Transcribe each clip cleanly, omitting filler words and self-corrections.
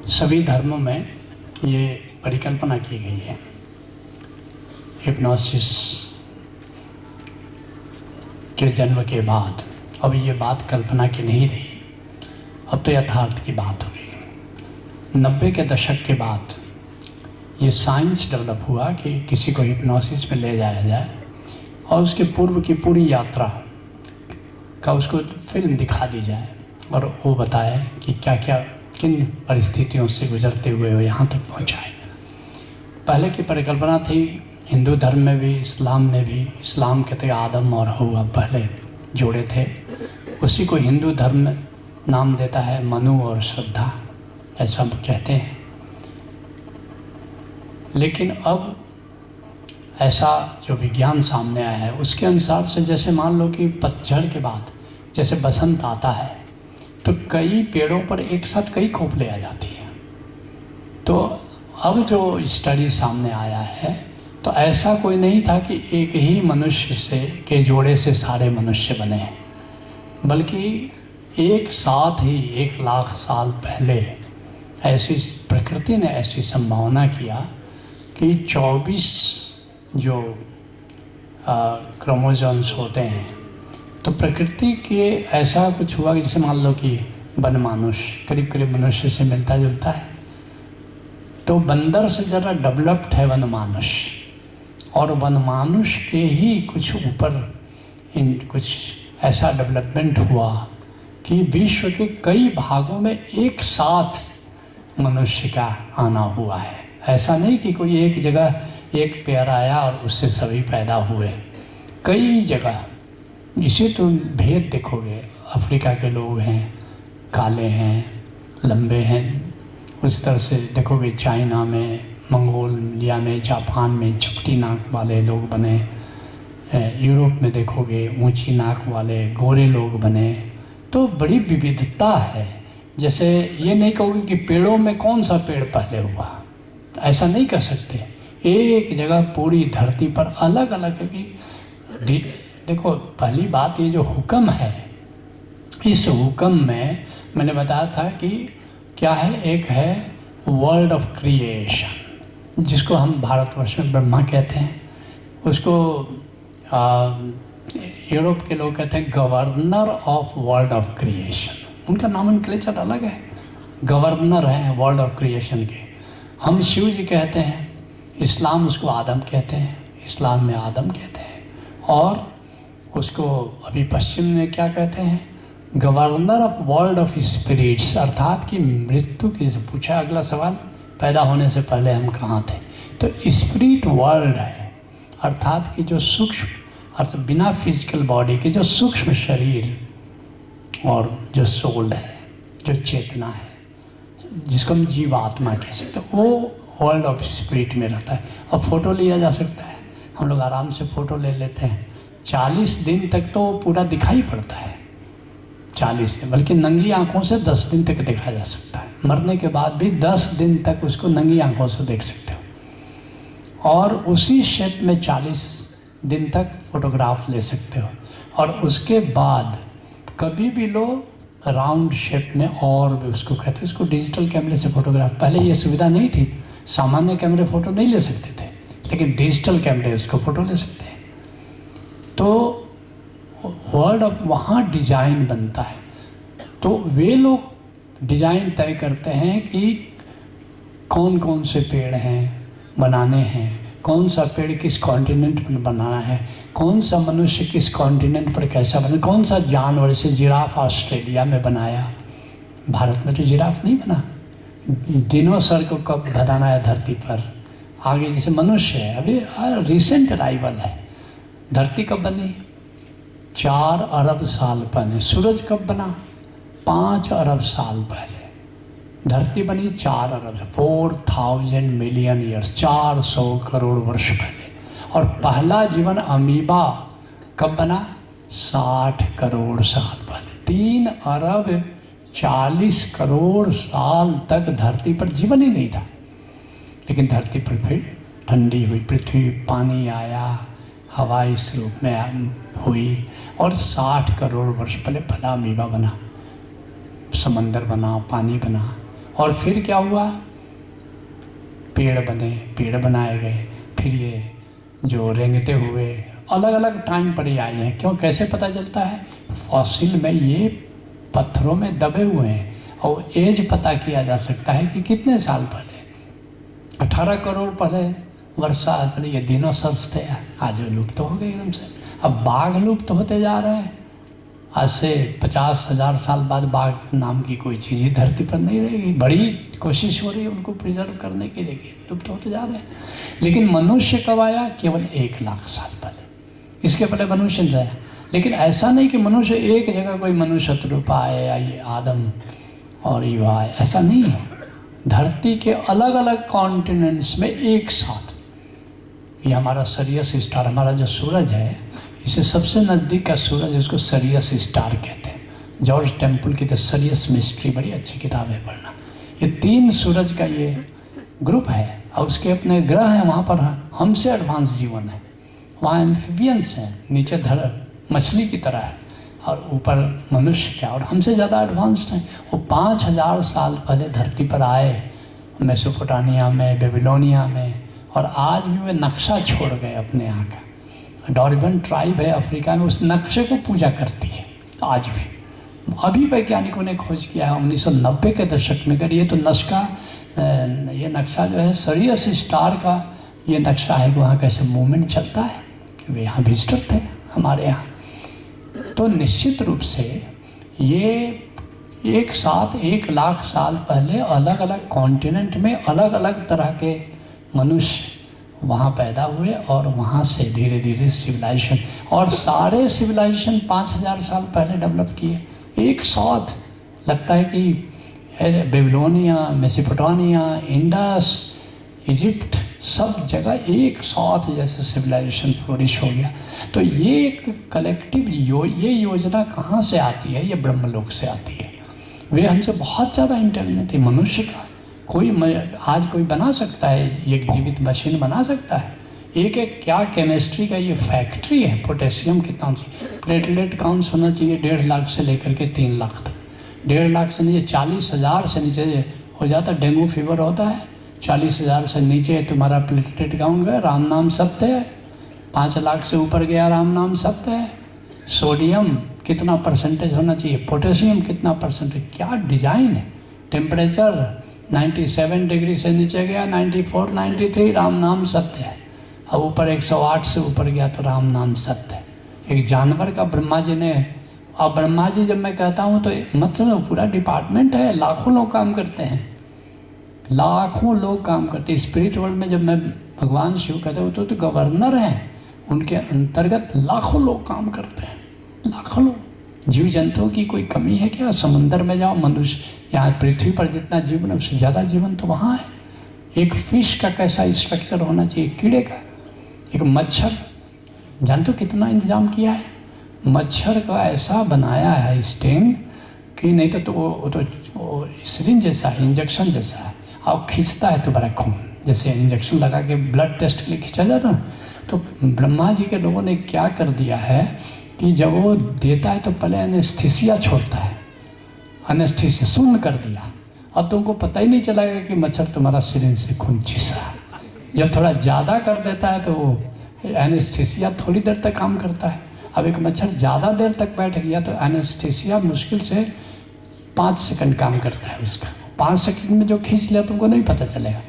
सभी धर्मों में ये परिकल्पना की गई है हिप्नोसिस के जन्म के बाद। अब ये बात कल्पना की नहीं रही, अब तो यथार्थ की बात हो गई। 90 के दशक के बाद ये साइंस डेवलप हुआ कि किसी को हिप्नोसिस में ले जाया जाए और उसके पूर्व की पूरी यात्रा का उसको फिल्म दिखा दी जाए और वो बताए कि क्या क्या किन परिस्थितियों से गुजरते हुए वो यहाँ तक पहुँचा है। पहले की परिकल्पना थी हिंदू धर्म में भी, इस्लाम में भी। इस्लाम कहते हैं आदम और हव्वा पहले जोड़े थे, उसी को हिंदू धर्म नाम देता है मनु और श्रद्धा, ऐसा कहते हैं। लेकिन अब ऐसा जो विज्ञान सामने आया है उसके अनुसार से, जैसे मान लो कि पतझड़ के बाद जैसे बसंत आता है तो कई पेड़ों पर एक साथ कई खोपले आ जाती हैं। तो अब जो स्टडी सामने आया है तो ऐसा कोई नहीं था कि एक ही मनुष्य से के जोड़े से सारे मनुष्य बने हैं, बल्कि एक साथ ही 1 लाख साल पहले ऐसी प्रकृति ने ऐसी संभावना किया कि 24 जो क्रोमोसोम्स होते हैं, तो प्रकृति के ऐसा कुछ हुआ कि जैसे मान लो कि वनमानुष करीब करीब मनुष्य से मिलता जुलता है, तो बंदर से ज़रा डेवलप्ड है वनमानुष, और वनमानुष के ही कुछ ऊपर कुछ ऐसा डेवलपमेंट हुआ कि विश्व के कई भागों में एक साथ मनुष्य का आना हुआ है। ऐसा नहीं कि कोई एक जगह एक पेड़ आया और उससे सभी पैदा हुए, कई जगह। इसे तो भेद देखोगे, अफ्रीका के लोग हैं, काले हैं, लंबे हैं, उस तरह से देखोगे चाइना में, मंगोलिया में, जापान में चपटी नाक वाले लोग बने, यूरोप में देखोगे ऊंची नाक वाले गोरे लोग बने। तो बड़ी विविधता है। जैसे ये नहीं कहोगे कि पेड़ों में कौन सा पेड़ पहले हुआ, ऐसा नहीं कह सकते। एक जगह पूरी धरती पर अलग अलग की देखो, पहली बात ये जो हुक्म है, इस हुक्म में मैंने बताया था कि क्या है, एक है वर्ल्ड ऑफ क्रिएशन, जिसको हम भारतवर्ष में ब्रह्मा कहते हैं, उसको यूरोप के लोग कहते हैं governor of world of creation. उनका नॉमेनक्लेचर अलग है, गवर्नर हैं वर्ल्ड ऑफ क्रिएशन के। हम शिव जी कहते हैं, इस्लाम उसको आदम कहते हैं, इस्लाम में आदम कहते हैं, और उसको अभी पश्चिम में क्या कहते हैं, governor of world of spirits, अर्थात कि मृत्यु की से पूछा अगला सवाल, पैदा होने से पहले हम कहाँ थे, तो स्पिरिट वर्ल्ड है, अर्थात कि जो सूक्ष्म, अर्थात बिना फिजिकल बॉडी के जो सूक्ष्म शरीर और जो सोल है, जो चेतना है, जिसको हम जीवात्मा कह सकते हैं, वो वर्ल्ड ऑफ स्पिरिट में रहता है। और फोटो लिया जा सकता है, हम लोग आराम से फ़ोटो ले लेते हैं, 40 दिन तक तो पूरा दिखाई पड़ता है, 40 दिन, बल्कि नंगी आंखों से 10 दिन तक देखा जा सकता है। मरने के बाद भी 10 दिन तक उसको नंगी आंखों से देख सकते हो, और उसी शेप में 40 दिन तक फोटोग्राफ ले सकते हो, और उसके बाद कभी भी लो राउंड शेप में, और भी उसको कहते हैं, उसको डिजिटल कैमरे से फोटोग्राफ। पहले ये सुविधा नहीं थी, सामान्य कैमरे फ़ोटो नहीं ले सकते थे, लेकिन डिजिटल कैमरे उसको फ़ोटो ले सकते हैं। तो वर्ल्ड ऑफ वहाँ डिज़ाइन बनता है, तो वे लोग डिज़ाइन तय करते हैं कि कौन कौन से पेड़ हैं बनाने हैं, कौन सा पेड़ किस कॉन्टिनेंट पर बनाना है, कौन सा मनुष्य किस कॉन्टिनेंट पर कैसा बना, कौन सा जानवर, से जिराफ ऑस्ट्रेलिया में बनाया, भारत में तो जिराफ नहीं बना। डिनोसर को कब बनाना है धरती पर, आगे जैसे मनुष्य है, अभी रिसेंट अराइवल है। धरती कब बनी, 4 अरब साल पहले। सूरज कब बना, 5 अरब साल पहले। धरती बनी 4 अरब, 4000 मिलियन ईयर्स, 400 करोड़ वर्ष पहले। और पहला जीवन अमीबा कब बना, 60 करोड़ साल पहले। 3 अरब 40 करोड़ साल तक धरती पर जीवन ही नहीं था, लेकिन धरती पर फिर ठंडी हुई पृथ्वी, पानी आया, हवा इस रूप में हुई, और 60 करोड़ वर्ष पहले पहला अमीबा बना, समंदर बना, पानी बना, और फिर क्या हुआ, पेड़ बने, पेड़ बनाए गए, फिर ये जो रेंगते हुए अलग अलग टाइम पर ही आए हैं। क्यों, कैसे पता चलता है, फॉसिल में ये पत्थरों में दबे हुए हैं और एज पता किया जा सकता है कि कितने साल पहले, 18 करोड़ पहले वर्षा पहले ये डिनोसॉर्स थे, आज लुप्त हो गए एकदम से। अब बाघ लुप्त होते जा रहे हैं, आज से 50,000 साल बाद बाघ नाम की कोई चीज़ ही धरती पर नहीं रहेगी। बड़ी कोशिश हो रही है उनको प्रिजर्व करने की, लेकिन लुप्त होते जा रहे हैं। लेकिन मनुष्य कब आया, केवल 1 लाख साल पहले, इसके पहले मनुष्य नहीं रहा। लेकिन ऐसा नहीं कि मनुष्य एक जगह कोई मनुष्य रूप आए या ये आदम और ईवा आए, ऐसा नहीं है। धरती के अलग अलग कॉन्टिनेंट्स में एक साथ, ये हमारा सिरियस स्टार, हमारा जो सूरज है, इसे सबसे नज़दीक का सूरज, इसको सिरियस स्टार कहते हैं। जॉर्ज टेम्पल की द सिरियस मिस्ट्री बड़ी अच्छी किताब है पढ़ना। ये 3 सूरज का ये ग्रुप है और उसके अपने ग्रह हैं, वहाँ पर हमसे एडवांस जीवन है। वहाँ एम्फिबियंस हैं, नीचे मछली की तरह है और ऊपर मनुष्य का, और हमसे ज़्यादा एडवांस्ड हैं। वो 5000 साल पहले धरती पर आए, मेसोपोटामिया में, बेबीलोनिया में, और आज भी वे नक्शा छोड़ गए अपने यहाँ का। डॉर्बन ट्राइब है अफ्रीका में, उस नक्शे को पूजा करती है आज भी। अभी वैज्ञानिकों ने खोज किया है 1990 के दशक में, अगर ये नक्शा जो है सिरियस स्टार का ये नक्शा है कि वहाँ कैसे मूवमेंट चलता है। वे यहाँ विजिटर थे हमारे यहाँ। तो निश्चित रूप से ये एक साथ 1 लाख साल पहले अलग अलग कॉन्टिनेंट में अलग अलग तरह के मनुष्य वहाँ पैदा हुए और वहाँ से धीरे धीरे सिविलाइजेशन, और सारे सिविलाइजेशन 5000 साल पहले डेवलप किए एक साथ। लगता है कि बेबीलोनिया, मेसोपोटामिया, इंडस, इजिप्ट, सब जगह एक साथ जैसे सिविलाइजेशन फ्लोरिश हो गया। तो ये एक कलेक्टिव ये योजना कहाँ से आती है, ये ब्रह्मलोक से आती है। वे हमसे बहुत ज़्यादा इंटेलिजेंट है। मनुष्य का आज कोई बना सकता है, एक जीवित मशीन बना सकता है। एक क्या केमिस्ट्री का ये फैक्ट्री है। पोटेशियम कितना, प्लेटलेट काउंट होना चाहिए 1.5 लाख से लेकर के 3 लाख तक। 1.5 लाख से नीचे 40,000 से नीचे हो जाता, डेंगू फीवर होता है। 40,000 से नीचे तुम्हारा प्लेटलेट काउंट गया, राम नाम सत्य है। 5 लाख से ऊपर गया, राम नाम सत्य है। सोडियम कितना परसेंटेज होना चाहिए, पोटेशियम कितना परसेंटेज, क्या डिजाइन है। टेम्परेचर 97 डिग्री से नीचे गया, 94, 93, राम नाम सत्य है। अब ऊपर 108 से ऊपर गया तो राम नाम सत्य है। एक जानवर का ब्रह्मा जी ने, अब ब्रह्मा जी जब मैं कहता हूँ तो मतलब पूरा डिपार्टमेंट है, लाखों लोग काम करते हैं, लाखों लोग काम करते हैं। स्पिरिट वर्ल्ड में जब मैं भगवान शिव कहते हो तो गवर्नर हैं, उनके अंतर्गत लाखों लोग काम करते हैं, लाखों लोग। जीव जंतुओं की कोई कमी है क्या? समुंदर में जाओ, मनुष्य यहाँ पृथ्वी पर जितना जीवन है उससे ज़्यादा जीवन तो वहाँ है। एक फिश का कैसा स्ट्रक्चर होना चाहिए, कीड़े का, एक मच्छर, जानते हो कितना इंतजाम किया है। मच्छर का ऐसा बनाया है स्टेम कि नहीं तो वो सिरिंज जैसा है, इंजेक्शन जैसा है, और खींचता है तो बड़ा खून, जैसे इंजेक्शन लगा के ब्लड टेस्ट के लिए खींचा जाता है। तो ब्रह्मा जी के लोगों ने क्या कर दिया है कि जब वो देता है तो पहले एनेस्थीसिया छोड़ता है, एनेस्थीसिया शून्य कर दिया। अब तुमको पता ही नहीं चलेगा कि मच्छर तुम्हारा सिरिंज से खून चूस रहा है। जब थोड़ा ज़्यादा कर देता है तो वो एनेस्थीसिया थोड़ी देर तक काम करता है। अब एक मच्छर ज़्यादा देर तक बैठ गया तो एनेस्थीसिया मुश्किल से 5 सेकंड काम करता है उसका। 5 सेकंड में जो खींच लिया तुमको नहीं पता चलेगा।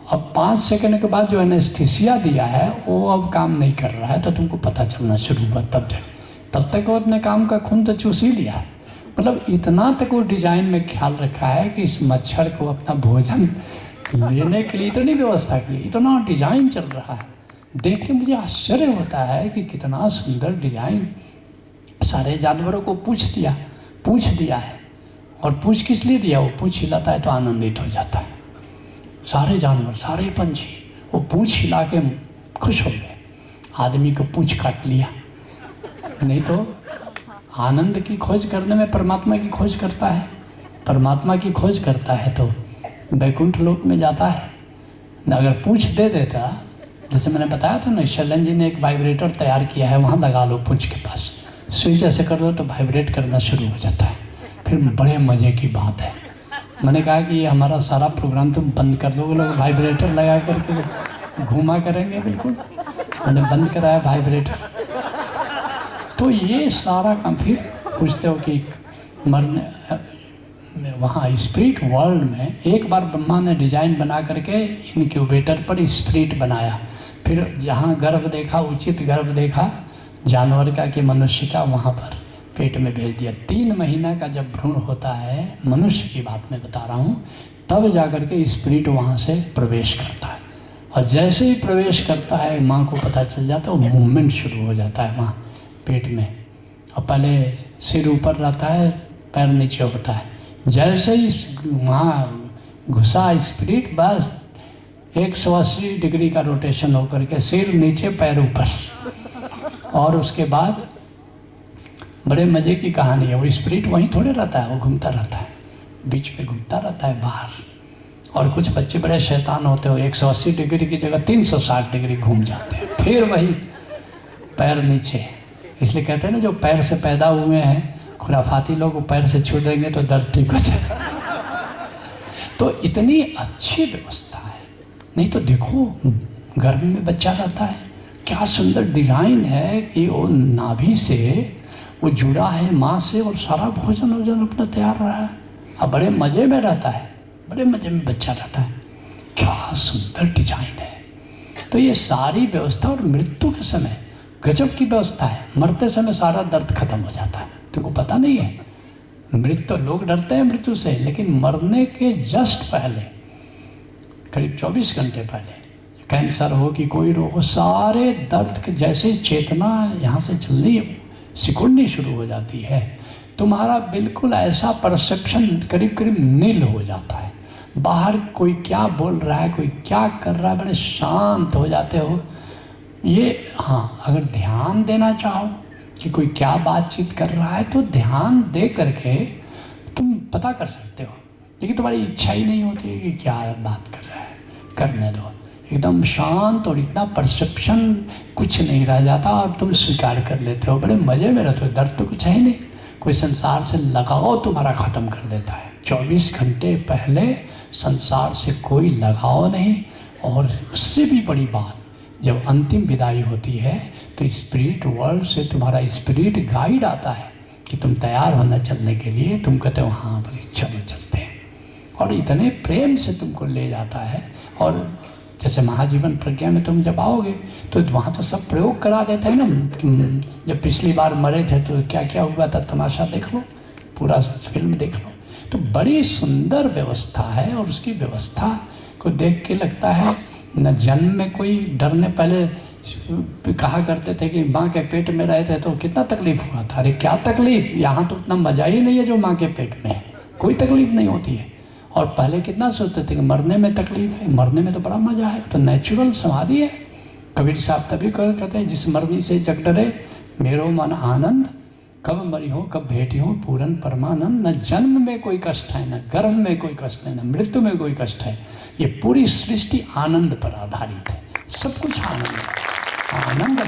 अब 5 सेकंड के बाद जो एनेस्थीसिया दिया है वो अब काम नहीं कर रहा है तो तुमको पता चलना शुरू हुआ। तब तक वो अपने काम का खून तो चूस ही लिया। मतलब इतना तक वो डिजाइन में ख्याल रखा है कि इस मच्छर को अपना भोजन लेने के लिए इतनी व्यवस्था की, इतना डिजाइन चल रहा है। देख के मुझे आश्चर्य होता है कि कितना सुंदर डिजाइन। सारे जानवरों को पूछ दिया है। और पूछ किस लिए दिया? वो पूछ हिलाता है तो आनंदित हो जाता है। सारे जानवर, सारे पंछी वो पूछ हिला के खुश हो गए। आदमी को पूछ काट लिया, नहीं तो आनंद की खोज करने में परमात्मा की खोज करता है। परमात्मा की खोज करता है तो वैकुंठ लोक में जाता है। अगर पूछ दे देता, जैसे मैंने बताया था ना, शैलन जी ने एक वाइब्रेटर तैयार किया है, वहाँ लगा लो पूछ के पास, स्विच ऐसे कर दो तो वाइब्रेट करना शुरू हो जाता है। फिर बड़े मज़े की बात है, मैंने कहा कि ये हमारा सारा प्रोग्राम तुम बंद कर दोगे, लोग वाइब्रेटर लगा करके घूमा करेंगे। बिल्कुल मैंने बंद कराया वाइब्रेटर। तो ये सारा काम फिर पूछते हो कि मरने वहाँ स्पिरिट वर्ल्ड में एक बार ब्रह्मा ने डिजाइन बना करके इनक्यूबेटर पर स्पिरिट बनाया, फिर जहाँ गर्भ देखा, उचित गर्भ देखा जानवर का कि मनुष्य का, वहाँ पर पेट में भेज दिया। 3 महीना का जब भ्रूण होता है, मनुष्य की बात मैं बता रहा हूँ, तब जाकर के स्पिरिट वहाँ से प्रवेश करता है। और जैसे ही प्रवेश करता है माँ को पता चल जाता है, वो मूवमेंट शुरू हो जाता है वहाँ पेट में। और पहले सिर ऊपर रहता है, पैर नीचे होता है। जैसे ही वहाँ घुसा स्पिरिट, बस 180 डिग्री का रोटेशन होकर के सिर नीचे पैर ऊपर। और उसके बाद बड़े मज़े की कहानी है। वो स्पिरिट वहीं थोड़े रहता है, वो घूमता रहता है, बीच में घूमता रहता है बाहर। और कुछ बच्चे बड़े शैतान होते हो, 180 डिग्री की जगह 360 डिग्री घूम जाते हैं, फिर वही पैर नीचे। इसलिए कहते हैं ना, जो पैर से पैदा हुए हैं खुराफाती लोग, वो पैर से छू देंगे तो दर्द ठीक हो जाएगा। तो इतनी अच्छी व्यवस्था है। नहीं तो देखो गर्भ में बच्चा रहता है, क्या सुंदर डिजाइन है कि वो नाभि से वो जुड़ा है माँ से, और सारा भोजन वोजन अपना तैयार रहा है। अब बड़े मज़े में रहता है, बड़े मज़े में बच्चा रहता है। क्या सुंदर डिजाइन है। तो ये सारी व्यवस्था, और मृत्यु के समय गजब की व्यवस्था है। मरते समय सारा दर्द खत्म हो जाता है, तुमको पता नहीं है। मृत्यु, लोग डरते हैं मृत्यु से, लेकिन मरने के जस्ट पहले, करीब 24 घंटे पहले, कैंसर हो कि कोई रोग हो, सारे दर्द के जैसे चेतना यहाँ से चलनी, सिकुड़नी शुरू हो जाती है। तुम्हारा बिल्कुल ऐसा परसेप्शन करीब करीब नील हो जाता है। बाहर कोई क्या बोल रहा है, कोई क्या कर रहा है, बड़े शांत हो जाते हो। ये हाँ, अगर ध्यान देना चाहो कि कोई क्या बातचीत कर रहा है, तो ध्यान दे करके तुम पता कर सकते हो। लेकिन तुम्हारी इच्छा ही नहीं होती है कि क्या बात कर रहा है, करने दो। एकदम शांत, और इतना परसेप्शन कुछ नहीं रह जाता, और तुम स्वीकार कर लेते हो, बड़े मज़े में रहते हो। दर्द तो कुछ है ही नहीं, कोई संसार से लगाव तुम्हारा ख़त्म कर देता है। 24 घंटे पहले संसार से कोई लगाव नहीं। और उससे भी बड़ी बात, जब अंतिम विदाई होती है तो स्पिरिट वर्ल्ड से तुम्हारा स्पिरिट गाइड आता है कि तुम तैयार होना चलने के लिए। तुम कहते हो हाँ भाई चलो चलते हैं, और इतने प्रेम से तुमको ले जाता है। और जैसे महाजीवन प्रज्ञा में तुम जब आओगे तो वहाँ तो सब प्रयोग करा देते हैं ना। जब पिछली बार मरे थे तो क्या क्या हुआ था, तमाशा देख लो, पूरा फिल्म देख लो। तो बड़ी सुंदर व्यवस्था है, और उसकी व्यवस्था को देख के लगता है न जन्म में कोई डरने। पहले कहा करते थे कि माँ के पेट में रहे थे तो कितना तकलीफ हुआ था। अरे क्या तकलीफ, यहाँ तो उतना मज़ा ही नहीं है जो माँ के पेट में है, कोई तकलीफ नहीं होती है। और पहले कितना सोचते थे कि मरने में तकलीफ है, मरने में तो बड़ा मज़ा है, तो नेचुरल समाधि है। कबीर साहब तभी कहते हैं, जिस मरनी से जग डरे मेरो मन आनंद, कब मरी हो कब भेटी हो पूरन परमानंद। न जन्म में कोई कष्ट है, न गर्भ में कोई कष्ट है, न मृत्यु में कोई कष्ट है। ये पूरी सृष्टि आनंद पर आधारित है, सब कुछ आनंद आनंद है।